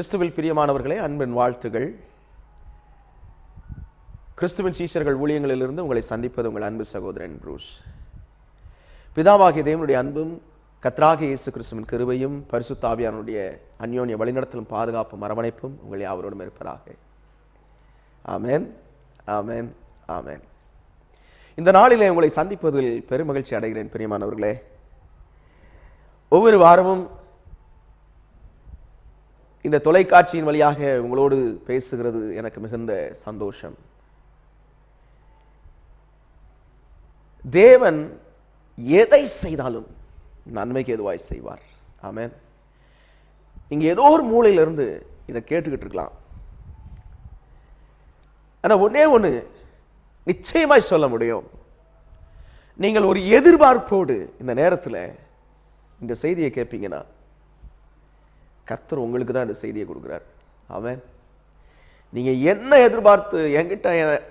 கிறிஸ்துவில் பிரியமானவர்களே, அன்பின் வாழ்த்துகள். கிறிஸ்துவின் சீஷர்கள் ஊழியங்களிலிருந்து உங்களை சந்திப்பது உங்கள் அன்பு சகோதரன் ப்ரூஸ். பிதாவாகிய தேவனுடைய அன்பும் கர்த்தராகிய இயேசு கிறிஸ்துவின் கிருபையும் பரிசுத்த ஆவியானவருடைய அந்யோன்ய வழிநடத்தலும் பாதுகாப்பும் அரவணைப்பும் உங்கள் யாவரோடும் இருப்பதாக. ஆமென், ஆமென், ஆமென். இந்த நாளிலே உங்களை சந்திப்பதில் பெருமகிழ்ச்சி அடைகிறேன் பிரியமானவர்களே. ஒவ்வொரு வாரமும் இந்த தொலைக்காட்சியின் வழியாக உங்களோடு பேசுகிறது எனக்கு மிகுந்த சந்தோஷம். தேவன் எதை செய்தாலும் நன்மைக்கு எதுவாய் செய்வார். ஆமென். நீங்க ஏதோ ஒரு மூலையிலிருந்து இதை கேட்டுக்கிட்டு இருக்கலாம். ஆனா ஒன்னே ஒன்று நிச்சயமாய் சொல்ல முடியும். நீங்கள் ஒரு எதிர்பார்ப்போடு இந்த நேரத்தில் இந்த செய்தியை கேட்பீங்கன்னா கர்த்தர் உங்களுக்கு தான் இந்த செய்தியை கொடுக்குறார். ஆமென். நீங்க என்ன எதிர்பார்த்து என்கிட்ட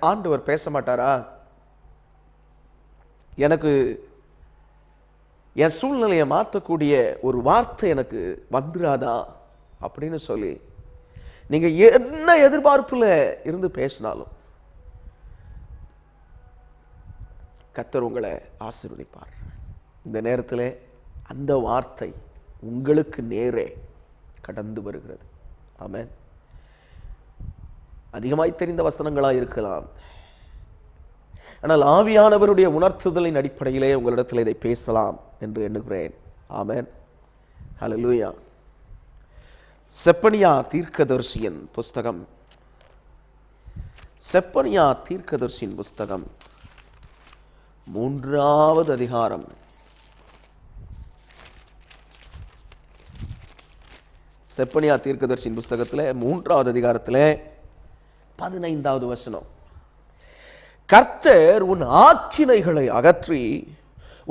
ஆண்டவர் பேச மாட்டாரா, எனக்கு என் சூழ்நிலையை மாற்றக்கூடிய ஒரு வார்த்தை எனக்கு வந்துடாதா அப்படின்னு சொல்லி நீங்க என்ன எதிர்பார்ப்புல இருந்து பேசினாலும் கர்த்தர் உங்களை ஆசீர்வதிப்பார். இந்த நேரத்தில் அந்த வார்த்தை உங்களுக்கு நேரே கடந்து வருகிறது. ஆமென். அதிகமாய் தெரிந்த வசனங்களாக இருக்கலாம், ஆனால் ஆவியானவருடைய உணர்த்துதலின் அடிப்படையிலே உங்களிடத்தில் இதை பேசலாம் என்று எண்ணுகிறேன். ஆமென். ஹல்லேலூயா. செப்பனியா தீர்க்கதரிசியின் புஸ்தகம், செப்பனியா தீர்க்கதரிசியின் புஸ்தகம் 3வது அதிகாரம். செப்பனியா தீர்க்கதரிசியின் புஸ்தகத்தில் 3வது அதிகாரத்தில் 15வது வசனம். கர்த்தர் உன் ஆக்கினைகளை அகற்றி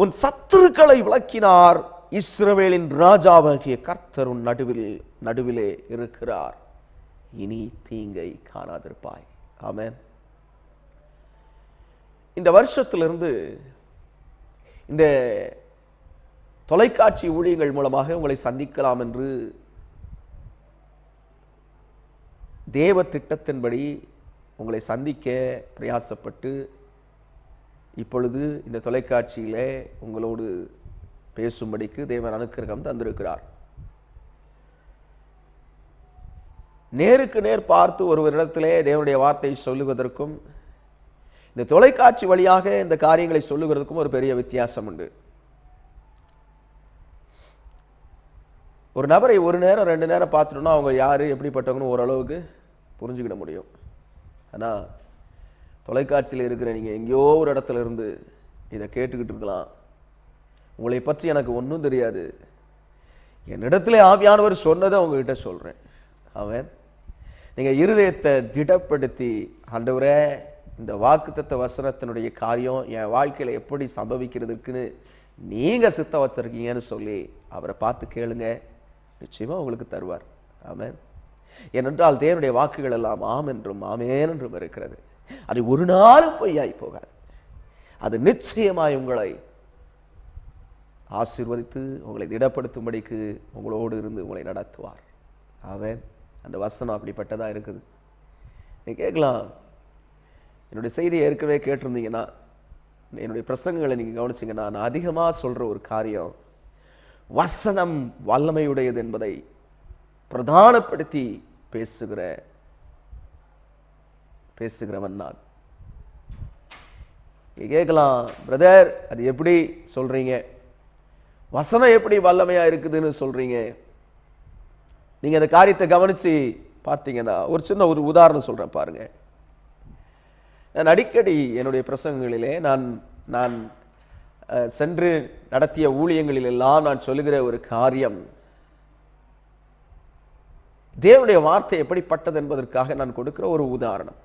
உன் சத்துருக்களை விலக்கினார். இஸ்ரவேலின் ராஜாவாகிய கர்த்தர் உன் நடுவிலே இருக்கிறார். இனி தீங்கை காணாதிருப்பாய். ஆமென். இந்த வருஷத்திலிருந்து இந்த தொலைக்காட்சி ஊழியங்கள் மூலமாக உங்களை சந்திக்கலாம் என்று தேவ திட்டத்தின்படி உங்களை சந்திக்க பிரயாசப்பட்டு இப்பொழுது இந்த தொலைக்காட்சியிலே உங்களோடு பேசும்படிக்கு தேவன் அனுக்கிரகம் தந்திருக்கிறார். நேருக்கு நேர் பார்த்து ஒருவரிடத்திலே தேவனுடைய வார்த்தையை சொல்லுவதற்கும் இந்த தொலைக்காட்சி வழியாக இந்த காரியங்களை சொல்லுகிறதுக்கும் ஒரு பெரிய வித்தியாசம் உண்டு. ஒரு நபரை ஒரு நேரம் 2 நேரம் பார்த்துட்டோம்னா அவங்க யார் எப்படிப்பட்டவங்கன்னு ஓரளவுக்கு புரிஞ்சுக்கிட முடியும். ஆனால் தொலைக்காட்சியில் இருக்கிற நீங்கள் எங்கேயோ ஒரு இடத்துல இருந்து இதை கேட்டுக்கிட்டு இருக்கலாம். உங்களை பற்றி எனக்கு ஒன்றும் தெரியாது, என்னிடத்துல ஆவியானவர் சொன்னதை உங்ககிட்ட சொல்கிறேன். ஆமென். நீங்கள் இருதயத்தை திடப்படுத்தி, ஆண்டவரே இந்த வாக்குத்தத்த வசனத்தினுடைய காரியம் என் வாழ்க்கையில் எப்படி சம்பவிக்கிறதுக்குன்னு நீங்கள் சித்தம் வச்சிருக்கீங்கன்னு சொல்லி அவரை பார்த்து கேளுங்க, நிச்சயமாக உங்களுக்கு தருவார். ஆமென். ஏனென்றால் தேவனுடைய வாக்குகள் எல்லாம் ஆம் என்றும் ஆமேன் என்றும் இருக்கிறது. அது ஒரு நாளும் பொய்யாய் போகாது. அது நிச்சயமாய் உங்களை ஆசீர்வதித்து உங்களை திடப்படுத்தும்படிக்கு உங்களோடு இருந்து உங்களை நடத்துவார். ஆமென். அந்த வசனம் அப்படிப்பட்டதா இருக்குது. நீ கேட்கலாம், என்னுடைய செய்தியை ஏற்கனவே கேட்டிருந்தீங்கன்னா, என்னுடைய பிரசங்கங்களை நீங்கள் கவனிச்சிங்கன்னா, நான் அதிகமாக சொல்கிற ஒரு காரியம் வசனம் வல்லமையுடையது என்பதை பிரதானப்படுத்தி பேசுகிறவன் நான். கேட்கலாம், பிரதர் அது எப்படி சொல்றீங்க, வசனம் எப்படி வல்லமையா இருக்குதுன்னு சொல்றீங்க? நீங்க அந்த காரியத்தை கவனிச்சு பார்த்தீங்கன்னா ஒரு சின்ன ஒரு உதாரணம் சொல்றேன் பாருங்க. நான் அடிக்கடி என்னுடைய பிரசங்கங்களிலே நான் சென்று நடத்திய ஊழியங்களில் எல்லாம் நான் சொல்லுகிற ஒரு காரியம், தேவனுடைய வார்த்தை எப்படிப்பட்டது என்பதற்காக நான் கொடுக்கிற ஒரு உதாரணம்.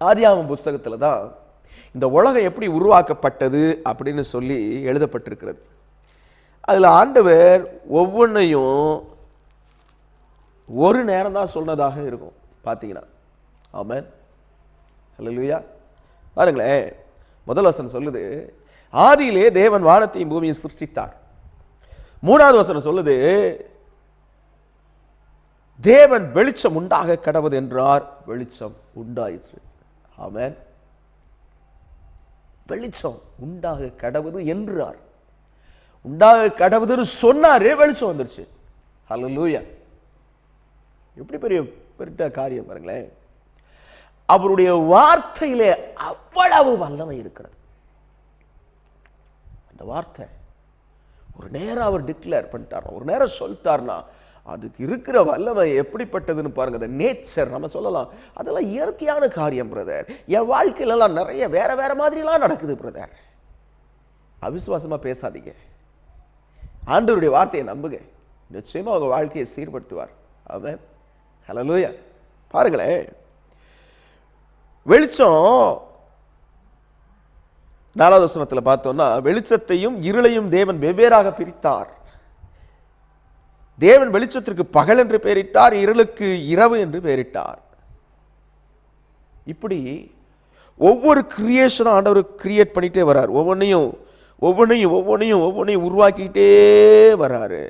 ஆதியாகமம் புஸ்தகத்தில் தான் இந்த உலகம் எப்படி உருவாக்கப்பட்டது அப்படின்னு சொல்லி எழுதப்பட்டிருக்கிறது. அதில் ஆண்டவர் ஒவ்வொன்றையும் ஒரு நேரம் தான் சொன்னதாக இருக்கும் பார்த்தீங்கன்னா. ஆமென். ஹல்லேலூயா. பாருங்களேன், முதல் வசனம் சொல்லுது, ஆதியிலே தேவன் வானத்தையும் பூமியை சிருஷ்டித்தார். 3வது வசனம் சொல்லுது, தேவன் வெளிச்சம் உண்டாக கடவுது என்றார், வெளிச்சம் உண்டாயிற்று. ஆமென். வெளிச்சம் உண்டாக கடவுது என்றார், உண்டாக கடவுதுன்னு சொன்னாரே, வெளிச்சம் வந்துருச்சு. ஹல்லேலூயா. எப்படி பெரிய காரியம் பாருங்களேன். அவருடைய வார்த்தையிலே அவ்வளவு வல்லமை இருக்கிறது. அந்த வார்த்தை ஒரு நேரம் அவர் டிக்ளேர் பண்ணிட்டார், ஒரு நேரம் சொல்லிட்டார்னா அதுக்கு இருக்கிற வல்லமை எப்படிப்பட்டதுன்னு பாருங்க. அந்த நேச்சர் நம்ம சொல்லலாம், அதெல்லாம் இயற்கையான காரியம் பிரதர். என் வாழ்க்கையிலலாம் நிறைய வேற வேற மாதிரிலாம் நடக்குது பிரதர். அவிசுவாசமா பேசாதீங்க, ஆண்டவருடைய வார்த்தையை நம்புங்க, நிச்சயமா உங்க வாழ்க்கையை சீர்படுத்துவார். ஆமென். ஹல்லேலூயா. பாருங்களேன், வெளிச்சம் 4வது வசனத்தில் பார்த்தோம்னா, வெளிச்சத்தையும் இருளையும் தேவன் வெவ்வேறாக பிரித்தார். தேவன் வெளிச்சத்திற்கு பகல் என்று பெயரிட்டார், இருளுக்கு இரவு என்று பெயரிட்டார். இப்படி ஒவ்வொரு கிரியேஷனும் ஆண்டவர் கிரியேட் பண்ணிட்டே வர்றார். ஒவ்வொன்றையும் உருவாக்கிட்டே வர்றாரு.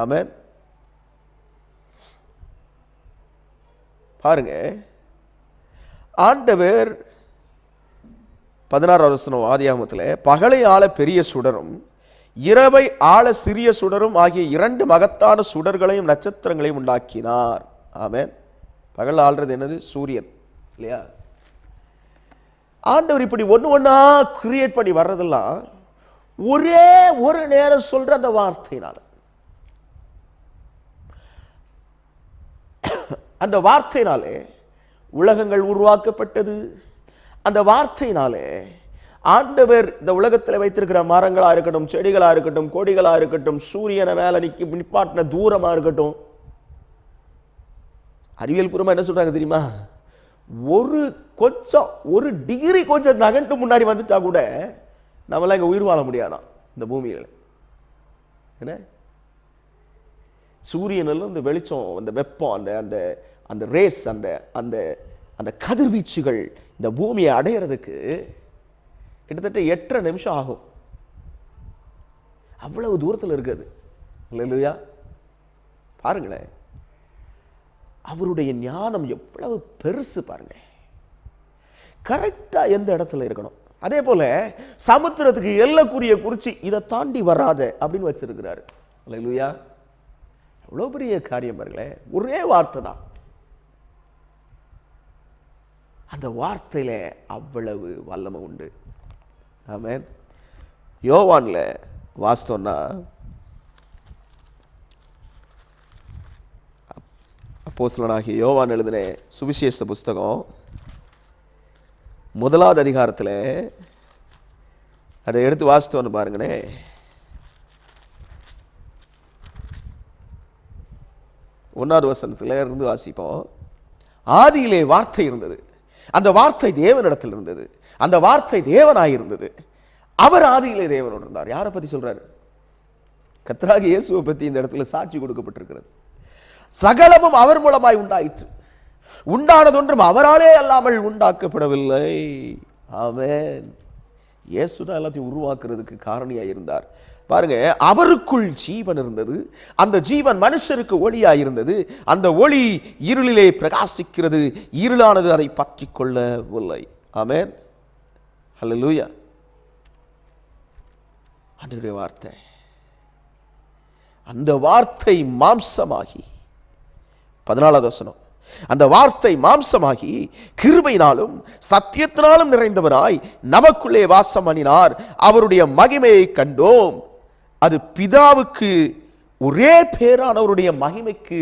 ஆமென். பாருங்க, ஆண்டவர் 16வது வசனம் ஆதியாகமத்தில், பகலை ஆள பெரிய சுடரும் இரவை ஆள சிறிய சுடரும் ஆகிய 2 மகத்தான சுடர்களையும் நட்சத்திரங்களையும் உண்டாக்கினார். ஆமென். பகல் ஆள்றது என்னது? சூரியன் இல்லையா? ஆண்டவர் இப்படி ஒண்ணா கிரியேட் பண்ணி வர்றதெல்லாம் ஒரே ஒரு நேரம் சொல்ற அந்த வார்த்தையினால. அந்த வார்த்தையினாலே உலகங்கள் உருவாக்கப்பட்டது. அந்த வார்த்தையினாலே ஆண்டவர் இந்த உலகத்தில் வைத்திருக்கிற மரங்களா இருக்கட்டும், செடிகளா இருக்கட்டும், கொடிகளா இருக்கட்டும், சூரியனை மேல நிப்பாட்டின தூரமா இருக்கட்டும், அறிவியல் பூர்வமா என்ன சொல்றாங்க தெரியுமா? ஒரு டிகிரி கொஞ்சம் நகண்டு முன்னாடி வந்துட்டா கூட நம்மளாம் இங்க உயிர் வாழ முடியாதான் இந்த பூமியில. என்ன சூரியனில் இந்த வெளிச்சம், அந்த வெப்பம், அந்த அந்த ரேஸ், அந்த அந்த அந்த கதிர்வீச்சுகள் இந்த பூமியை அடையிறதுக்கு கிட்டத்தட்ட 8 நிமிஷம் ஆகும். அவ்வளவு தூரத்தில் இருக்குது. அல்லேலூயா. பாருங்களேன், அவருடைய ஞானம் எவ்வளவு பெருசு பாருங்க. கரெக்டா எந்த இடத்துல இருக்கணும். அதே போல சமுத்திரத்துக்கு எல்லைக்குரிய குறிச்சி இதை தாண்டி வராத அப்படின்னு வச்சிருக்கிறாரு. அல்லேலூயா. எவ்வளவு பெரிய காரியம் பாருங்களேன். ஒரே வார்த்தை தான், அந்த வார்த்தையில அவ்வளவு வல்லமை உண்டு. ஆமென். யோவான்ல வாஸ்தோன்னா, அப்போஸ்தலனாகிய யோவான் எழுதின சுவிசேஷ புஸ்தகம் 1வது அதிகாரத்தில் அதை எடுத்து வாசித்தோன்னு பாருங்கண்ணே. 1வது வசனத்தில் இருந்து வாசிப்போம். ஆதியிலே வார்த்தை இருந்தது, அந்த வார்த்தை தேவனிடத்தில் இருந்தது, அந்த வார்த்தை தேவனாயிருந்தது, அவர் ஆதியிலே தேவனோடு இருந்தார். யாரை பத்தி சொல்றாரு? கர்த்தராகிய இயேசுவை பத்தி இந்த இடத்துல சாட்சி கொடுக்கப்பட்டிருக்கிறது. சகலமும் அவர் மூலமாய் உண்டாயிற்று, உண்டானதொன்றும் அவராலே அல்லாமல் உண்டாக்கப்படவில்லை. ஆமென். இயேசுதான் எல்லாத்தையும் உருவாக்குறதுக்கு காரணியாய் இருந்தார். பாருங்க, அவருக்குள் ஜீவன் இருந்தது, அந்த ஜீவன் மனுஷருக்கு ஒளியாய் இருந்தது, அந்த ஒளி இருளிலே பிரகாசிக்கிறது, இருளானது அதை பற்றி கொள்ளவில்லை. ஆமென். ஹல்லேலூயா. ஆண்டவருடைய வார்த்தை, அந்த வார்த்தை மாம்சமாகி, 14வது வசனம், அந்த வார்த்தை மாம்சமாகி கிருபையினாலும் சத்தியத்தினாலும் நிறைந்தவராய் நமக்குள்ளே வாசம் பண்ணினார். அவருடைய மகிமையை கண்டோம், அது பிதாவுக்கு ஒரே பேரானவருடைய மகிமைக்கு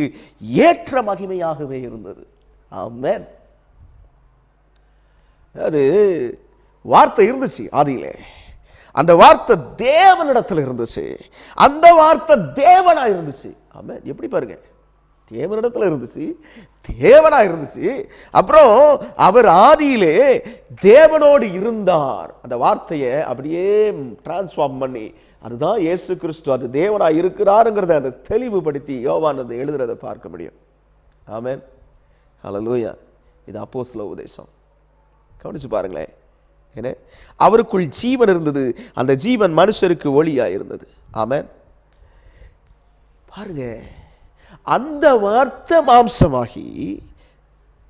ஏற்ற மகிமையாகவே இருந்தது. ஆமென். அது வார்த்தை இருந்துச்சு ஆதியிலே, அந்த வார்த்தை தேவனிடத்தில் இருந்துச்சு, அந்த வார்த்தை தேவனா இருந்துச்சு. ஆமென். எப்படி பாருங்க, தேவனிடத்தில் இருந்துச்சு, தேவனா இருந்துச்சு. அப்புறம் அவர் ஆதியிலே தேவனோடு இருந்தார். அந்த வார்த்தையை அப்படியே டிரான்ஸ்ஃபார்ம் பண்ணி, அதுதான் இயேசு கிறிஸ்து, அது தேவனா இருக்கிறாருங்கிறத அதை தெளிவுபடுத்தி யோவான் அதை எழுதுறதை பார்க்க முடியும். ஆமென். ஹல்லேலூயா. இது அப்போஸ்தல உபதேசம். கவனிச்சு பாருங்களேன். என்ன, அவருக்குள் ஜீவன் இருந்தது, அந்த ஜீவன் மனுஷருக்கு ஒளியா இருந்தது. ஆமென். பாருங்க, அந்த வார்த்தை மாம்சமாகி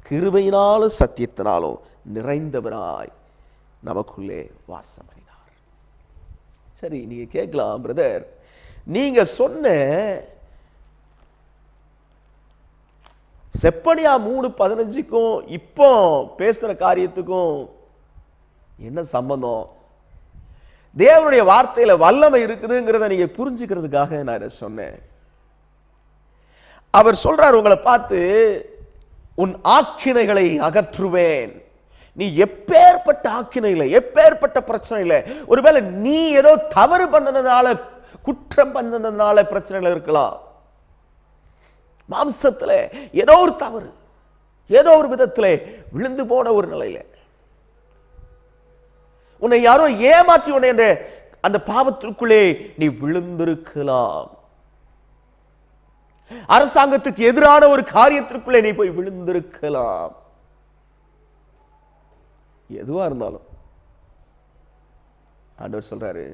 கிருபையினாலும் சத்தியத்தினாலும் நிறைந்தவராய் நமக்குள்ளே வாசம் பண்ணினார். சரி, நீங்க கேட்கலாம், பிரதர், நீங்க சொன்ன செப்பனியா 3:15க்கும் இப்போ பேசுற காரியத்துக்கும் என்ன சம்பந்தம்? தேவனுடைய வார்த்தையில வல்லமை இருக்குதுங்கிறத நீங்க புரிஞ்சுக்கிறதுக்காக நான் இதை சொன்னேன். அவர் சொல்றார், உங்களை பார்த்து, உன் ஆக்கினைகளை அகற்றுவேன். நீ எப்பேற்பட்ட ஆக்கினையில, எப்பேற்பட்ட பிரச்சனையில, ஒருவேளை நீ ஏதோ தவறு பண்ணதுனால, குற்றம் பண்ணதுனால பிரச்சனைகள் இருக்கலாம். மாம்சத்துல ஏதோ ஒரு தவறு, ஏதோ ஒரு விதத்திலே விழுந்து போன ஒரு நிலையில உன்னை யாரோ ஏமாற்றி உன்னை அந்த பாவத்திற்குள்ளே நீ விழுந்திருக்கலாம். அரசாங்கத்துக்கு எதிரான ஒரு காரியத்திற்குள்ளே நீ போய் விழுந்திருக்கலாம். எதுவா இருந்தாலும் ஆண்டவர் சொல்றாரு,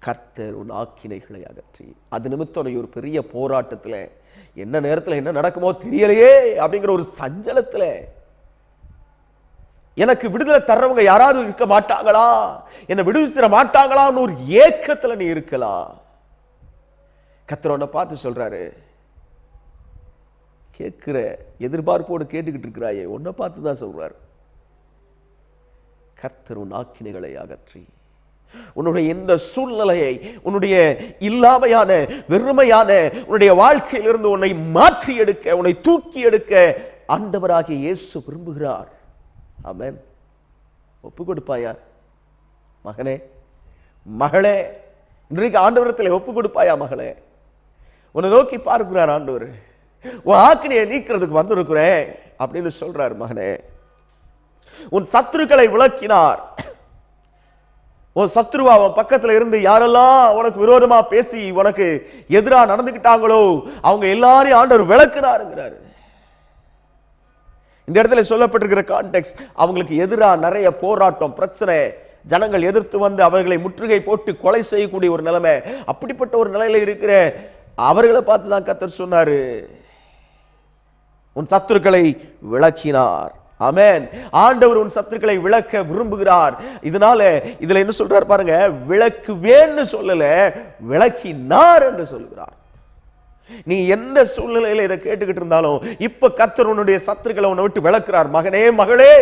கர்த்தர் உன் ஆக்கினைகளை அகற்றி. அது நிமித்தம் ஒரு பெரிய போராட்டத்துல, என்ன நேரத்தில் என்ன நடக்குமோ தெரியலையே அப்படிங்கிற ஒரு சஞ்சலத்துல, எனக்கு விடுதலை தர்றவங்க யாராவது இருக்க மாட்டாங்களா, என்னை விடுவிச்சிட மாட்டாங்களான்னு ஒரு ஏக்கத்துல நீ இருக்கலாம். கர்த்தர் உன்னை பார்த்து சொல்றாரு, கேட்கிற எதிர்பார்ப்போடு கேட்டுக்கிட்டு இருக்கிறாயே, உன்னை பார்த்து தான் சொல்றாரு, கர்த்தர் உன் ஆக்கினைகளை அகற்றி உன்னுடைய இந்த சூழ்நிலையை, உன்னுடைய இல்லாமையான வெறுமையான உன்னுடைய வாழ்க்கையிலிருந்து உன்னை மாற்றி எடுக்க, உன்னை தூக்கி எடுக்க ஆண்டவராகிய இயேசு விரும்புகிறார். ஆமென். ஒப்பு கொடுப்பாயா மகனே, மகளே? இன்றைக்கு ஆண்டவரத்தில் ஒப்பு கொடுப்பாயா மகளே? உன்னை நோக்கி பார்க்கிறார் ஆண்டவர். உன் ஆக்கினையை நீக்கிறதுக்கு வந்திருக்கிறேன் அப்படின்னு சொல்றார். மகனே, உன் சத்துருக்களை விளக்கினார். உன் சத்ருவா அவன் பக்கத்துல இருந்து யாரெல்லாம் உனக்கு விரோதமா பேசி உனக்கு எதிராக நடந்துக்கிட்டாங்களோ அவங்க எல்லாரையும் ஆண்டவர் விளக்குனாருங்கிறாரு. இந்த இடத்துல சொல்லப்பட்டிருக்கிற கான்டெக்ஸ்ட், அவங்களுக்கு எதிராக நிறைய போராட்டம், பிரச்சனை, ஜனங்கள் எதிர்த்து வந்து அவர்களை முற்றுகை போட்டு கொலை செய்யக்கூடிய ஒரு நிலைமை. அப்படிப்பட்ட ஒரு நிலையில இருக்கிற அவர்களை பார்த்து தான் கர்த்தர் சொன்னாரு, உன் சத்துருக்களை விளக்கினார். ஆமென். ஆண்டவர் உன் சத்துருக்களை விளக்க விரும்புகிறார். இதனால இதுல என்ன சொல்றார் பாருங்க, விளக்குவேன்னு சொல்லல, விளக்கினார் என்று சொல்கிறார். நீ எந்த சூழ்நிலையில இதை கேட்டுக்கிட்டு இருந்தாலும் இப்ப கர்த்தர் உன்னுடைய சத்துருக்களை உன்னை விட்டு விளக்குறார். மகனே, மகளே,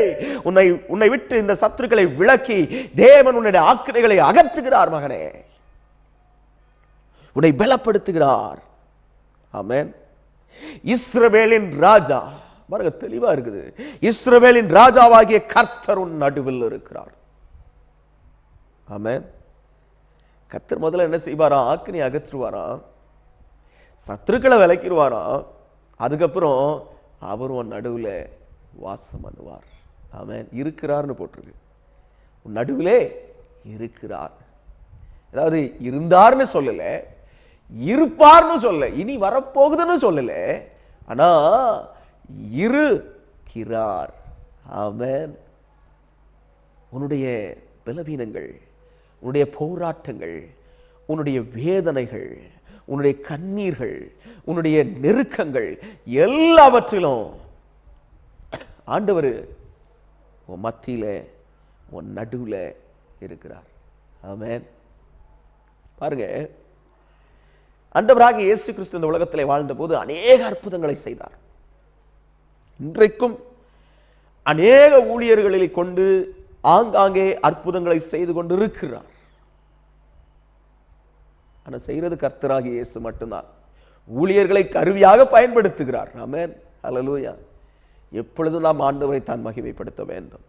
உன்னை விட்டு இந்த சத்துருக்களை விளக்கி தேவன் உன்னுடைய ஆக்கினைகளை அகற்றுகிறார். மகனே, உன்னை பலப்படுத்துகிறார். ஆமென். இஸ்ரவேலின் ராஜா, பாருங்க தெளிவா இருக்குது, இஸ்ரவேலின் ராஜாவாகிய கர்த்தர் உன் நடுவில் இருக்கிறார். ஆமென். கர்த்தர் முதல்ல என்ன செய்வாரா? ஆக்கினை அகற்றுவாராம், சத்துருக்களை விலக்கிடுவாராம், அதுக்கப்புறம் அவர் உன் நடுவில் வாசம் பண்ணுவார். ஆமென். இருக்கிறார்னு போட்டிருக்கு, உன் நடுவிலே இருக்கிறார். அதாவது இருந்தார்னு சொல்லல, இருப்பார்னு சொல்ல, இனி வரப்போகுதுன்னு சொல்லல, ஆனா இருக்கிறார். ஆமென். உன்னுடைய பலவீனங்கள், உன்னுடைய போராட்டங்கள், உன்னுடைய வேதனைகள், உன்னுடைய கண்ணீர்கள், உன்னுடைய நெருக்கங்கள் எல்லாவற்றிலும் ஆண்டவர் உன் மத்தியில, உன் நடுவில் இருக்கிறார். ஆமென். பாருங்க, ஆண்டவராகிய இயேசு கிறிஸ்து இந்த உலகத்திலே வாழ்ந்த போது அநேக அற்புதங்களை செய்தார். இன்றைக்கும் அநேக ஊழியர்களை கொண்டு ஆங்காங்கே அற்புதங்களை செய்து கொண்டு இருக்கிறார். ஆனா செய்யறது கர்த்தராகிய இயேசு மட்டும்தான். ஊழியர்களை கருவியாக பயன்படுத்துகிறார். ஆமென். ஹல்லேலூயா. எப்பொழுதும் நாம் ஆண்டவரை தான் மகிமைப்படுத்த வேண்டும்.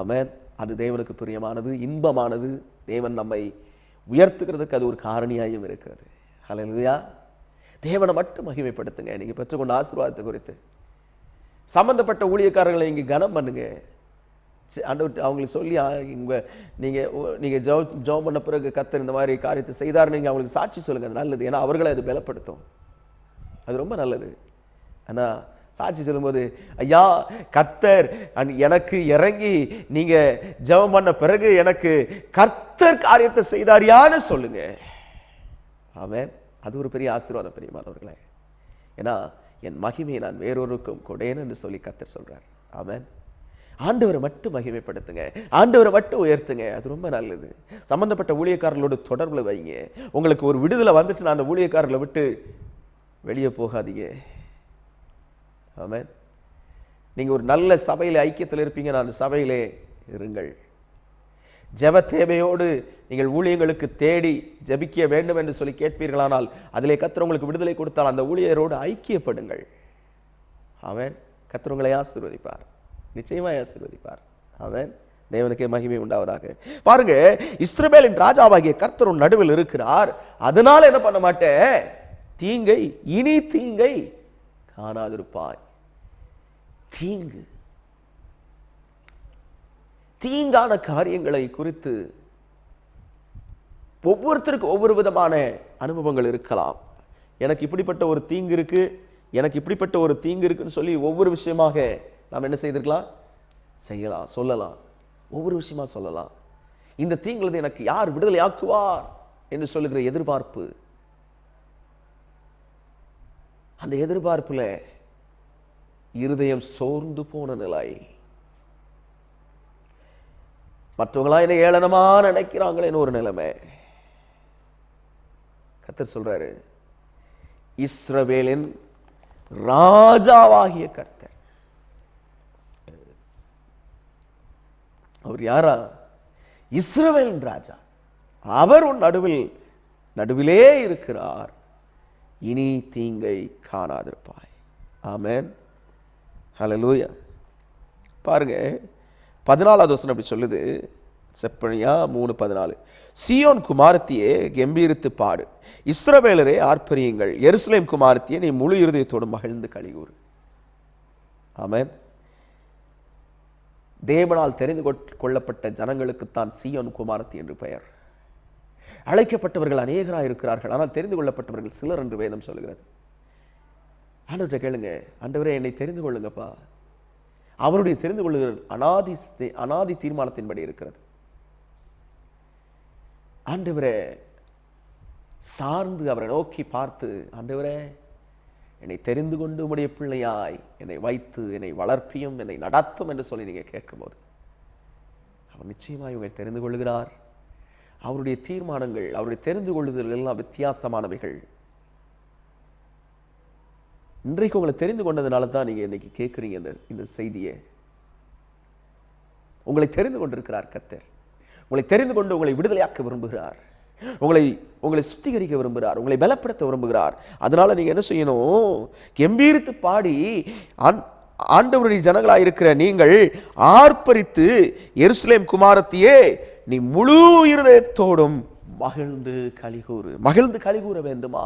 ஆமென். அது தேவனுக்கு பிரியமானது, இன்பமானது. தேவன் நம்மை உயர்த்துகிறதுக்கு அது ஒரு காரணியாயும் இருக்கிறது. ஹல்லேலூயா. தேவனை மட்டும் மகிமைப்படுத்துங்க. நீங்க பெற்றுக்கொண்ட ஆசீர்வாதத்தை குறித்து சம்பந்தப்பட்ட ஊழியக்காரர்களை நீங்க கனம் பண்ணுங்க. அவங்களுக்கு சொல்லி நீங்க ஜெபம் பண்ண பிறகு கர்த்தர் இந்த மாதிரி காரியத்தை செய்தார், நீங்க அவங்களுக்கு சாட்சி சொல்லுங்க. அது நல்லது. ஏன்னா அவர்களை அது பலப்படுத்தும். அது ரொம்ப நல்லது. ஆனா சாட்சி சொல்லும்போது, ஐயா கர்த்தர் எனக்கு இறங்கி நீங்க ஜெபம் பண்ண பிறகு எனக்கு கர்த்தர் காரியத்தை செய்தாரியான்னு சொல்லுங்க. ஆமென். அது ஒரு பெரிய ஆசீர்வாதம் பிரியமானவர்களே. ஏன்னா என் மகிமையை நான் வேறொருக்கும் கொடேன் என்று சொல்லி கர்த்தர் சொல்றார். ஆமென். ஆண்டவரை மட்டும் மகிமைப்படுத்துங்க, ஆண்டவரை மட்டும் உயர்த்துங்க. அது ரொம்ப நல்லது. சம்பந்தப்பட்ட ஊழியக்காரர்களோடு தொடர்பில் வைங்க. உங்களுக்கு ஒரு விடுதலை வந்துட்டு நான் அந்த ஊழியக்காரர்களை விட்டு வெளியே போகாதீங்க. ஆமென். நீங்க ஒரு நல்ல சபையில ஐக்கியத்தில் இருப்பீங்க, அந்த சபையிலே இருங்கள். ஜெப தேவையோடு நீங்கள் ஊழியங்களுக்கு தேடி ஜெபிக்க வேண்டும் என்று சொல்லி கேட்பீர்களானால் அதிலே கர்த்தர் உங்களுக்கு விடுதலை கொடுத்தால் அந்த ஊழியரோடு ஐக்கியப்படுங்கள். ஆமென். கர்த்தர் உங்களை ஆசீர்வதிப்பார், நிச்சயமாய் ஆசீர்வதிப்பார். ஆமென். தேவனுக்கே மகிமை உண்டாவதாக. பாருங்க, இஸ்ரவேலின் ராஜாவாகிய கர்த்தர் நடுவில் இருக்கிறார். அதனால என்ன பண்ண மாட்டேன், தீங்கை இனி தீங்கை காணாதிருப்பாய். தீங்கு, தீங்கான காரியங்களை குறித்து ஒவ்வொருத்தருக்கும் ஒவ்வொரு விதமான அனுபவங்கள் இருக்கலாம். எனக்கு இப்படிப்பட்ட ஒரு தீங்கு இருக்கு, எனக்கு இப்படிப்பட்ட ஒரு தீங்கு இருக்குன்னு சொல்லி ஒவ்வொரு விஷயமாக நாம் என்ன செய்திருக்கலாம், செய்யலாம், சொல்லலாம். ஒவ்வொரு விஷயமா சொல்லலாம். இந்த தீங்குல எனக்கு யார் விடுதலை ஆக்குவார் என்று சொல்லுகிற எதிர்பார்ப்பு, அந்த எதிர்பார்ப்புல இருதயம் சோர்ந்து போன நிலை. மற்றவங்களா என்ன ஏளனமா நினைக்கிறாங்களேன்னு ஒரு நிலைமை. கர்த்தர் சொல்றாரு, இஸ்ரவேலின் ராஜாவாகிய கர்த்தர். அவர் யாரா? இஸ்ரவேலின் ராஜா. அவர் உன் நடுவிலே இருக்கிறார். இனி தீங்கை காணாதிருப்பாய். ஆமென். ஹல்லேலூயா. பாருங்க, 14வது வசனம் அப்படி சொல்லுது. செப்பனியா 3:14. சீயோன் குமாரத்தியே கெம்பீரித்து பாடு, இஸ்ரவேலரே ஆர்ப்பரியுங்கள், எருசலேம் குமாரத்தியே நீ முழு இருதயத்தோடு மகிழ்ந்து களிகூறு. ஆமென். தேவனால் தெரிந்து கொள்ளப்பட்ட ஜனங்களுக்குத்தான் சீயோன் குமாரத்தி என்று பெயர். அழைக்கப்பட்டவர்கள் அநேகராக இருக்கிறார்கள், ஆனால் தெரிந்து கொள்ளப்பட்டவர்கள் சிலர் என்று வேதம் சொல்கிறது. ஆண்டவர்கிட்ட கேளுங்க, ஆண்டவரே என்னை தெரிந்து கொள்ளுங்கப்பா. அவருடைய தெரிந்து கொள்ளுகிற அனாதி தீர்மானத்தின்படி இருக்கிறது. ஆண்டவரே சார்ந்து அவரை நோக்கி பார்த்து, ஆண்டவரே என்னை தெரிந்து கொண்டு உம்முடைய பிள்ளையாய் என்னை வைத்து என்னை வளர்ப்பியும் என்னை நடத்தும் என்று சொல்லி நீங்க கேட்கும்போது அவர் நிச்சயமாய் உங்களை தெரிந்து கொள்கிறார். அவருடைய தீர்மானங்கள், அவருடைய தெரிந்து கொள்ளுதல் எல்லாம் வித்தியாசமானவைகள். இன்றைக்கு உங்களை தெரிந்து கொண்டதுனால தான் நீங்க இன்னைக்கு கேட்குறீங்க இந்த செய்தியை. உங்களை தெரிந்து கொண்டிருக்கிறார் கர்த்தர். உங்களை தெரிந்து கொண்டு உங்களை விடுதலையாக்க விரும்புகிறார். உங்களை சுத்திகரிக்க விரும்புகிறார். உங்களை பலப்படுத்த விரும்புகிறார். அதனால நீங்க என்ன செய்யணும், கெம்பீரித்து பாடி ஆண்டவருடைய ஜனங்களாக இருக்கிற நீங்கள் ஆர்ப்பரித்து, எருசலேம் குமாரத்தியே நீ முழு இருதயத்தோடும் மகிழ்ந்து களிகூறு. மகிழ்ந்து களிகூற வேண்டுமா?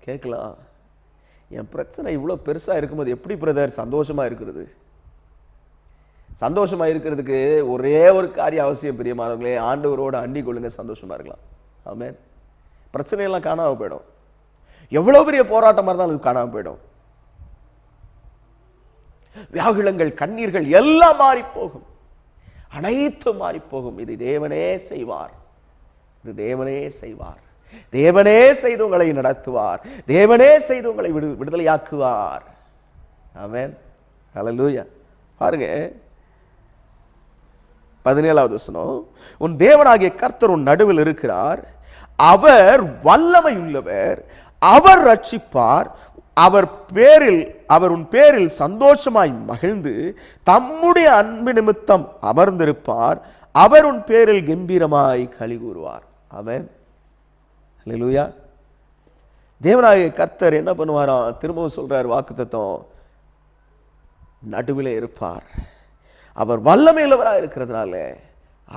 கேட்கலாம், என் பிரச்சனை இவ்வளோ பெருசாக இருக்கும்போது எப்படி பிரதர் சந்தோஷமா இருக்கிறது? சந்தோஷமா இருக்கிறதுக்கு ஒரே ஒரு காரியம் அவசியம் பிரியமானவர்களே, ஆண்டவரோட அண்டிக் கொள்ளுங்க, சந்தோஷமா இருக்கலாம். ஆமென். பிரச்சனையெல்லாம் காணாம போயிடும். எவ்வளவு பெரிய போராட்டமா இருந்தாலும் அது காணாம போயிடும். வியாகுலங்கள், கண்ணீர்கள் எல்லாம் மாறி போகும். அனைத்தும் மாறி போகும். இது தேவனே செய்வார். இது தேவனே செய்வார். தேவனே செய்து உங்களை நடத்துவார். தேவனே செய்து உங்களை விடுதலையாக்குவார். ஆமென். ஹல்லேலூயா. பாருங்க, 17வது வசனம். உன் தேவனாகிய கர்த்தர் உன் நடுவில் இருக்கிறார். அவர் வல்லமை உள்ளவர். அவர் ரட்சிப்பார். அவர் உன் பேரில் சந்தோஷமாய் மகிழ்ந்து தம்முடைய அன்பு நிமித்தம் அமர்ந்திருப்பார். அவர் உன் பேரில் கம்பீரமாய் களி கூறுவார். ஆமென். ஹல்லேலூயா. தேவனாகிய கர்த்தர் என்ன பண்ணுவாராம்? திரும்பவும் சொல்றார் வாக்குத்தத்தம், நடுவில் இருப்பார். அவர் வல்லமையுள்ளவராக இருக்கிறதுனால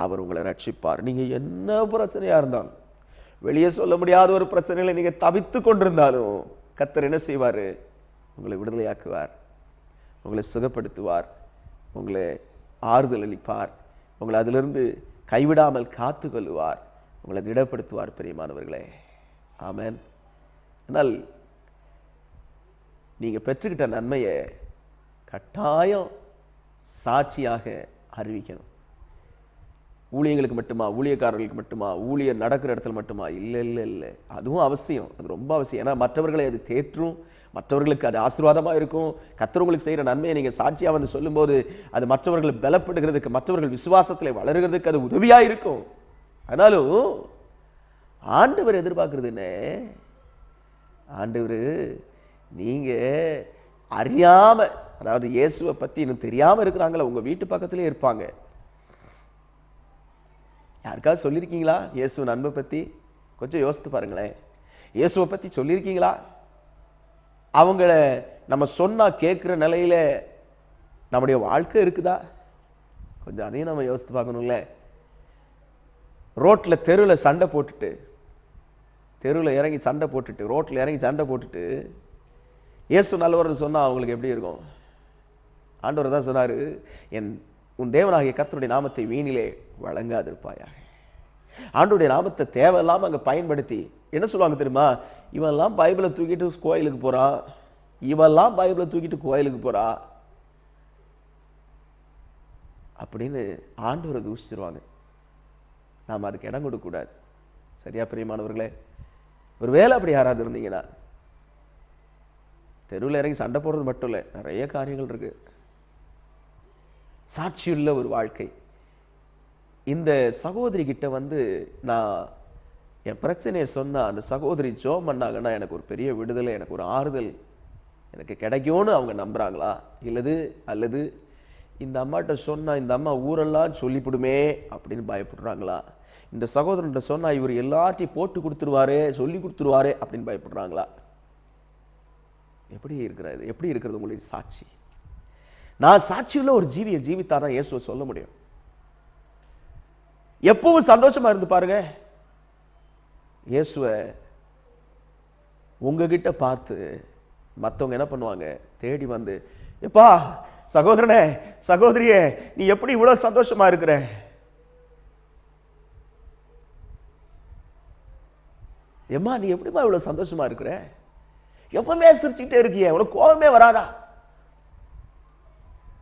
அவர் உங்களை ரட்சிப்பார். நீங்க என்ன பிரச்சனையா இருந்தாலும், வெளியே சொல்ல முடியாத ஒரு பிரச்சனையில நீங்க தவித்து கொண்டிருந்தாலும் கர்த்தர் என்ன செய்வார்? உங்களை விடுதலையாக்குவார், உங்களை சுகப்படுத்துவார், உங்களை ஆறுதல் அளிப்பார், உங்களை அதிலிருந்து கைவிடாமல் காத்து கொள்ளுவார், உங்களை திடப்படுத்துவார். பிரியமானவர்களே, ஆமென். ஆனால் நீங்க பெற்றுக்கிட்ட நன்மையை கட்டாயம் சாட்சியாக அறிவிக்கணும். ஊழியங்களுக்கு மட்டுமா, ஊழியக்காரர்களுக்கு மட்டுமா, ஊழியர் நடக்கிற இடத்துல மட்டுமா? இல்லை இல்லை இல்லை, அதுவும் அவசியம், அது ரொம்ப அவசியம். ஏன்னா மற்றவர்களை அது தேற்றும், மற்றவர்களுக்கு அது ஆசீர்வாதமாக இருக்கும். கர்த்தர் உங்களுக்கு செய்கிற நன்மையை நீங்கள் சாட்சியாக வந்து சொல்லும்போது அது மற்றவர்கள் பலப்படுகிறதுக்கு, மற்றவர்கள் விசுவாசத்தில் வளர்கிறதுக்கு அது உதவியாக இருக்கும். ஆனாலும் ஆண்டவர் எதிர்பார்க்கறது என்ன? ஆண்டவர் நீங்கள் அறியாமல், அதாவது இயேசுவை பற்றி இன்னும் தெரியாமல் இருக்கிறாங்களா, உங்கள் வீட்டு பக்கத்திலே இருப்பாங்க. யாருக்காவது சொல்லியிருக்கீங்களா இயேசுவின் அன்பை பற்றி? கொஞ்சம் யோசித்து பாருங்களேன். இயேசுவை பற்றி சொல்லியிருக்கீங்களா? அவங்கள நம்ம சொன்னால் கேட்குற நிலையில் நம்முடைய வாழ்க்கை இருக்குதா? கொஞ்சம் அதையும் நம்ம யோசித்து பார்க்கணும்ல. ரோட்டில் தெருவில் சண்டை போட்டுட்டு, தெருவில் இறங்கி சண்டை போட்டுட்டு, ரோட்டில் இறங்கி சண்டை போட்டுட்டு இயேசு நல்லவர்னு சொன்னால் அவங்களுக்கு எப்படி இருக்கும்? ஆண்டவர் தான் சொன்னார், உன் தேவனாகிய கர்த்தருடைய நாமத்தை வீணிலே வழங்காதிருப்பாயாக. ஆண்டவருடைய நாமத்தை தேவையில்லாமல் அங்கே பயன்படுத்தி என்ன சொல்லுவாங்க தெரியுமா? இவெல்லாம் பைபிளை தூக்கிட்டு கோயிலுக்கு போகிறான், இவெல்லாம் பைபிளை தூக்கிட்டு கோயிலுக்கு போகிறா அப்படின்னு ஆண்டவரை தூஷிச்சிருவாங்க. நாம் அதுக்கு இடம் கொடுக்கக்கூடாது. சரியா பிரியமானவர்களே? ஒரு வேலை அப்படி யாராவது இருந்தீங்கன்னா, தெருவில் இறங்கி சண்டை போடுறது மட்டும் இல்லை, நிறைய காரியங்கள் இருக்கு. சாட்சியுள்ள ஒரு வாழ்க்கை. இந்த சகோதரி கிட்ட வந்து நான் என் பிரச்சனையை சொன்னால் அந்த சகோதரி ஜோம் பண்ணாங்கன்னா எனக்கு ஒரு பெரிய விடுதலை, எனக்கு ஒரு ஆறுதல் எனக்கு கிடைக்கும்னு அவங்க நம்புகிறாங்களா? அல்லது இந்த அம்மாட்ட சொன்னால் இந்த அம்மா ஊரெல்லாம் சொல்லிவிடுமே அப்படின்னு பயப்படுறாங்களா? இந்த சகோதரன்கிட்ட சொன்னால் இவர் எல்லாத்தையும் போட்டு கொடுத்துருவாரே, சொல்லி கொடுத்துருவாரே அப்படின்னு பயப்படுறாங்களா? எப்படி இருக்கிறது உங்களுடைய சாட்சி? நான் சாட்சியுள்ள ஒரு ஜீவியை ஜீவித்தாதான் இயேசுவை சொல்ல முடியும். எப்பவும் சந்தோஷமா இருந்து பாருங்க. இயேசுவை உங்ககிட்ட பார்த்து மற்றவங்க என்ன பண்ணுவாங்க? தேடி வந்து, எப்பா சகோதரனே, சகோதரியே, நீ எப்படி இவ்வளவு சந்தோஷமா இருக்கிற? ஏம்மா நீ எப்படிமா இவ்வளவு சந்தோஷமா இருக்கிற? எப்பவுமே சிரிச்சுக்கிட்டே இருக்கிய, உனக்கு கோபமே வராதா?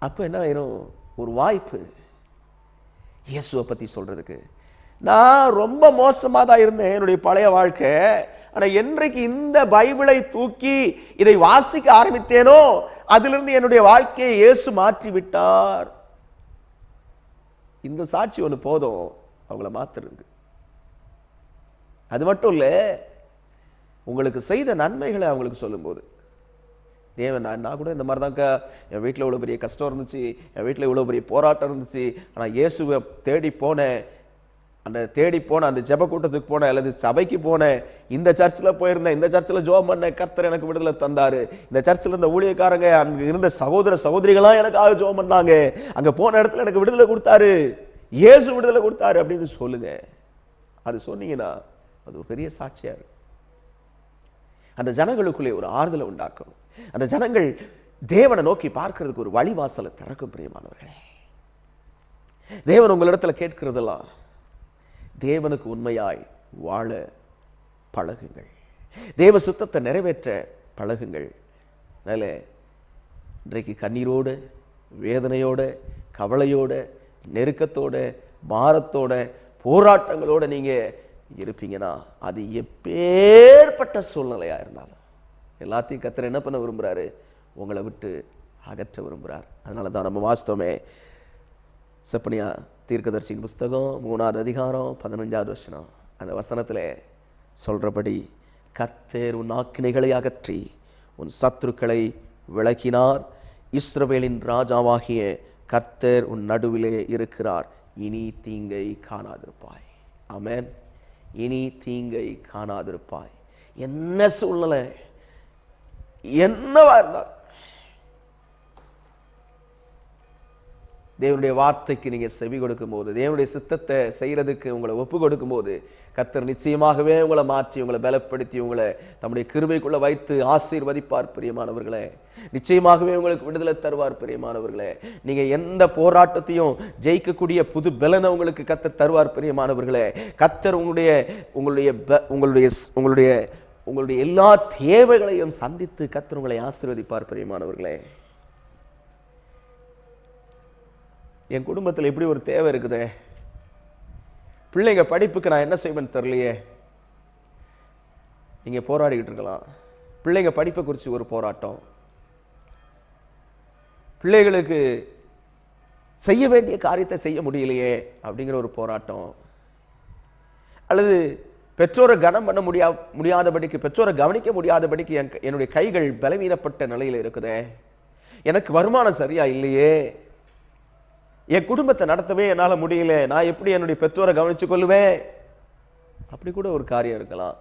அப்போ என்ன ஆயிரும்? ஒரு வாய்ப்பு இயேசுவை பற்றி சொல்றதுக்கு. நான் ரொம்ப மோசமாக தான் இருந்தேன் என்னுடைய பழைய வாழ்க்கை. ஆனால் என்றைக்கு இந்த பைபிளை தூக்கி இதை வாசிக்க ஆரம்பித்தேனோ அதிலிருந்து என்னுடைய வாழ்க்கையை இயேசு மாற்றி விட்டார். இந்த சாட்சி ஒன்று போதும் அவங்கள மாத்துறது. அது மட்டும் இல்லை, உங்களுக்கு செய்த நன்மைகளை அவங்களுக்கு சொல்லும்போது, தேவன் நான் கூட இந்த மாதிரி தான்க்கா, என் வீட்டில் இவ்வளோ பெரிய கஷ்டம் இருந்துச்சு, என் வீட்டில் இவ்வளோ பெரிய போராட்டம் இருந்துச்சு, ஆனால் இயேசுவை தேடி போனேன், அந்த ஜெப கூட்டத்துக்கு போனேன், அல்லது சபைக்கு போனேன், இந்த சர்ச்சில் போயிருந்தேன், இந்த சர்ச்சில் ஜெபம் பண்ணேன், கர்த்தர் எனக்கு விடுதலை தந்தார், இந்த சர்ச்சில் இருந்த ஊழியக்காரங்க, அங்கே இருந்த சகோதர சகோதரிகளாம் எனக்காக ஜெபம் பண்ணாங்க, அங்கே போன இடத்துல எனக்கு விடுதலை கொடுத்தாரு, இயேசு விடுதலை கொடுத்தாரு அப்படின்னு சொல்லுங்க. அது சொன்னீங்கன்னா அது ஒரு பெரிய சாட்சியா இருக்கு. அந்த ஜனங்களுக்குள்ளே ஒரு ஆறுதலை உண்டாக்கணும். அந்த ஜனங்கள் தேவனை நோக்கி பார்க்கிறதுக்கு ஒரு வழிவாசலை திறக்கும். பிரியமானவர்களே, தேவன் உங்களிடத்துல கேட்கிறதெல்லாம் தேவனுக்கு உண்மையாய் வாழ பழகுங்கள், தேவ சுத்தத்தை நிறைவேற்ற பழகுங்கள். அதனால இன்றைக்கு கண்ணீரோடு, வேதனையோட, கவலையோட, நெருக்கத்தோட, பாரத்தோட, போராட்டங்களோட நீங்க இருப்பீங்கன்னா, அது எப்பேற்பட்ட சூழ்நிலையா இருந்தாலும் எல்லாத்தையும் கர்த்தர் என்ன பண்ண விரும்புகிறாரு? உங்களை விட்டு அகற்ற விரும்புகிறார். அதனால தான் நம்ம வாஸ்தவமே செப்பனியா தீர்க்கதரிசியின் புஸ்தகம் 3ஆவது அதிகாரம் 15வது வசனம், அந்த வசனத்தில் சொல்கிறபடி, கர்த்தர் உன் ஆக்கினைகளை அகற்றி உன் சத்துருக்களை விலக்கினார், இஸ்ரவேலின் ராஜாவாகிய கர்த்தர் உன் நடுவிலே இருக்கிறார், இனி தீங்கை காணாதிருப்பாய். ஆமென். இனி தீங்கை காணாதிருப்பாய். என்ன சூழ்நிலை என்னவா இருந்தால் தேவனுடைய வார்த்தைக்கு நீங்க செவி கொடுக்கும் போது, தேவனுடைய சித்தத்தை செய்யறதுக்கு உங்களை ஒப்பு கொடுக்கும் போது, கர்த்தர் நிச்சயமாகவே உங்களை மாற்றி, உங்களை பலப்படுத்தி, உங்களை தம்முடைய கிருபைக்குள்ள வைத்து ஆசீர்வதிப்பார். பிரியமானவர்களே, நிச்சயமாகவே உங்களுக்கு விடுதலை தருவார். பிரியமானவர்களே, நீங்க எந்த போராட்டத்தையும் ஜெயிக்கக்கூடிய புது பலனை உங்களுக்கு கர்த்தர் தருவார். பிரியமானவர்களே, கர்த்தர் உங்களுடைய எல்லா தேவைகளையும் சந்தித்து கர்த்தர் உங்களை ஆசீர்வதிப்பார். பிரியமானவர்களே, என் குடும்பத்தில் எப்படி ஒரு தேவை இருக்குதே, பிள்ளைங்க படிப்புக்கு நான் என்ன செய்வேன்னு தெரியலையே. நீங்க போராடிக்கிட்டு இருக்கலாம். பிள்ளைங்க படிப்பை குறித்து ஒரு போராட்டம், பிள்ளைகளுக்கு செய்ய வேண்டிய காரியத்தை செய்ய முடியலையே அப்படிங்கிற ஒரு போராட்டம், அல்லது பெற்றோரை கனம் பண்ண முடியாதபடிக்கு, பெற்றோரை கவனிக்க முடியாதபடிக்கு என்னுடைய கைகள் பலவீனப்பட்ட நிலையில் இருக்குதே, எனக்கு வருமானம் சரியா இல்லையே, என் குடும்பத்தை நடத்தவே என்னால் முடியல, நான் எப்படி என்னுடைய பெற்றோரை கவனிச்சு கொள்ளுவேன், அப்படி கூட ஒரு காரியம் இருக்கலாம்.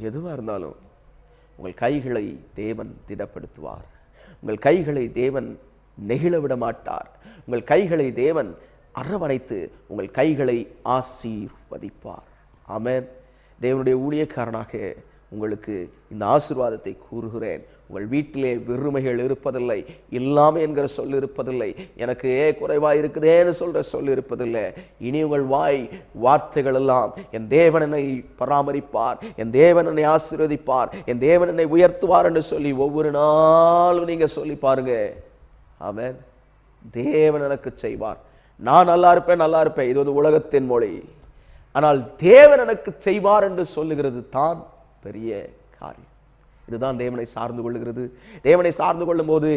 எதுவாக இருந்தாலும் உங்கள் கைகளை தேவன் திடப்படுத்துவார். உங்கள் கைகளை தேவன் நெகிழ விட மாட்டார். உங்கள் கைகளை தேவன் அரவணைத்து உங்கள் கைகளை ஆசீர்வதிப்பார். ஆமென். தேவனுடைய ஊழியக்காரனாக உங்களுக்கு இந்த ஆசீர்வாதத்தை கூறுகிறேன். உங்கள் வீட்டிலே வெறுமைகள் இருப்பதில்லை, இல்லாமல் என்கிற சொல் இருப்பதில்லை, எனக்கு குறைவாக இருக்குதேன்னு சொல்கிற சொல் இருப்பதில்லை. இனி உங்கள் வார்த்தைகள் எல்லாம் என் தேவன் என்னை பராமரிப்பார், என் தேவன் என்னை ஆசீர்வதிப்பார், என் தேவன் என்னை உயர்த்துவார் என்று சொல்லி ஒவ்வொரு நாளும் நீங்கள் சொல்லி பாருங்க. ஆமென். தேவன் எனக்கு செய்வார். நான் நல்லா இருப்பேன், நல்லா இருப்பேன், இது ஒரு உலகத்தின் மொழி. ஆனால் தேவன் எனக்கு செய்வார் என்று சொல்லுகிறது தான் பெரிய காரியம். இதுதான் தேவனை சார்ந்து கொள்ளுகிறது. தேவனை சார்ந்து கொள்ளும் போது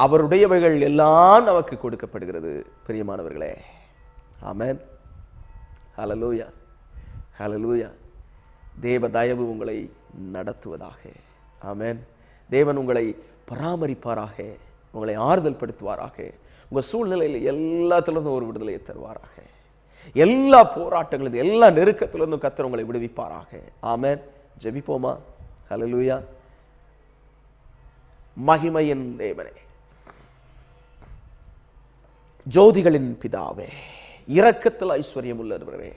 அவருடையவைகள் எல்லாம் நமக்கு கொடுக்கப்படுகிறது. பிரியமானவர்களே, ஆமென். ஹல்லேலூயா, ஹல்லேலூயா. தேவ தயவு உங்களை நடத்துவதாக. ஆமென். தேவன் உங்களை பராமரிப்பாராக, உங்களை ஆறுதல் படுத்துவாராக, உங்கள் சூழ்நிலையில் எல்லாத்திலிருந்தும் ஒரு விடுதலையை தருவாராக, எல்லா போராட்டங்களிலும் எல்லா நெருக்கத்திலிருந்தும் கர்த்தர் உங்களை விடுவிப்பாராக. ஆமென். ஜெபிப்போமா? ஹல்லேலூயா. மகிமையின் தேவனே, ஜோதிகளின் பிதாவே, இரக்கத்தில் ஐஸ்வர்யம் உள்ளவரே,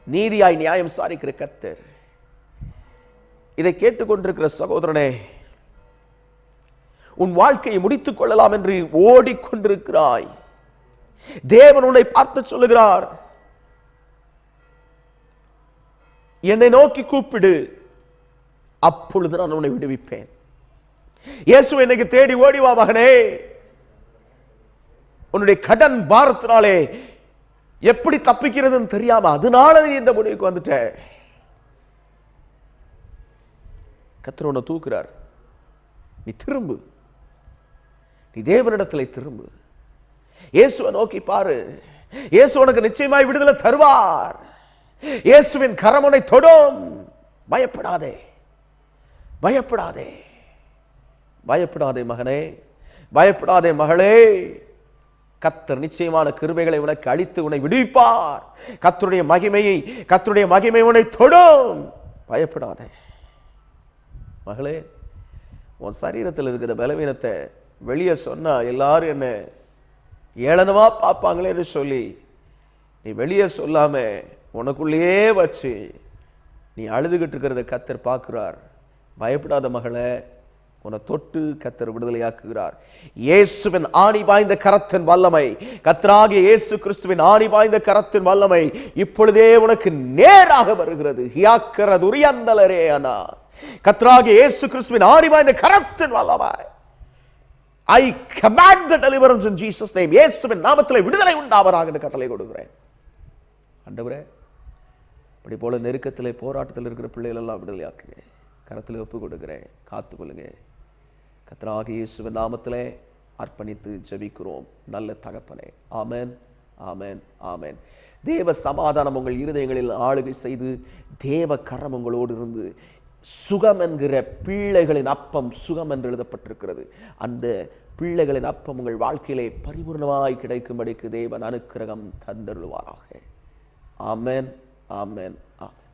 நீதியாய் நியாயம் சாரிக்கிற கர்த்தர், இதை கேட்டுக்கொண்டிருக்கிற சகோதரனே, உன் வாழ்க்கையை முடித்துக் கொள்ளலாம் என்று ஓடிக்கொண்டிருக்கிறாய். தேவன் உன்னை பார்த்து சொல்லுகிறார், என்னை நோக்கி கூப்பிடு, அப்பொழுது நான் உன்னை விடுவிப்பேன். இயேசு என்னைக்கு தேடி ஓடிவா மகனே. உன்னுடைய கடன் பாரத்தினாலே எப்படி தப்பிக்கிறதுன்னு தெரியாம அதனால நீ இந்த முடிவுக்கு வந்துட்ட. கர்த்தர் உன்னை தூக்குறார். நீ திரும்பு, நீ தேவனிடத்தில் திரும்பு, இயேசுவை நோக்கி பாரு. இயேசு உனக்கு நிச்சயமாய் விடுதலை தருவார். இயேசுவின் கரம் உன்னை தொடும். பயப்படாதே, பயப்படாதே, பயப்படாதே மகனே, பயப்படாதே மகளே. கர்த்தர் நிச்சயமான கிருபைகளை உனக்கு அளித்து உன்னை விடுவிப்பார். கர்த்தருடைய மகிமை உன்னை தொடும். பயப்படாதே மகளே. உன் சரீரத்தில் இருக்கிற பலவீனத்தை வெளியே சொன்னா எல்லாரும் என்ன ஏளனமா பார்ப்பாங்களேன்னு சொல்லி நீ வெளியே சொல்லாம உனக்குள்ளேயே வச்சு நீ அழுதுகிட்டு இருக்கிறத கர்த்தர் பார்க்கிறார். பயப்படாத மகளே, உன்னை தொட்டு கர்த்தர் விடுதலையாக்குகிறார். இயேசுவின் ஆணி பாய்ந்த கரத்தின் வல்லமை, கர்த்தராகிய இயேசு கிறிஸ்துவின் ஆணி பாய்ந்த கரத்தின் வல்லமை இப்பொழுதே உனக்கு நேராக வருகிறது. கர்த்தராகிய இயேசு கிறிஸ்துவின் ஆணி பாய்ந்த கரத்தின் வல்லமை, I command the deliverance in Jesus name. இயேசுவின் நாமத்திலே விடுதலை உண்டாவதாக என்று கட்டளை கொடுக்கிறேன். ஆண்டவரே, இப்படி போல நெருக்கத்திலே போராட்டத்தில் இருக்கிற பிள்ளைகள் எல்லாம் விடுதலையாக்குங்க. கரத்தில் ஒப்பு கொடுக்கிறேன். காத்துக்கொள்ளுங்க. கர்த்தராகிய இயேசுவின் நாமத்திலே அர்ப்பணித்து ஜெபிக்கிறோம் நல்ல தகப்பனே. ஆமென், ஆமென், ஆமென். தேவ சமாதானம் உங்கள் இருதயங்களில் ஆளுகை செய்து தேவ கரம் உங்களோடு இருந்து சுகம் என்கிற பிள்ளைகளின் அப்பம் சுகம் என்று எழுதப்பட்டிருக்கிறது. அந்த பிள்ளைகளின் அப்பம் உங்கள் வாழ்க்கையிலே பரிபூர்ணமாய் கிடைக்கும்படிக்கு தேவன் அனுக்கிரகம் தந்தருள்வாராக. ஆமென், ஆமென், ஆமென்.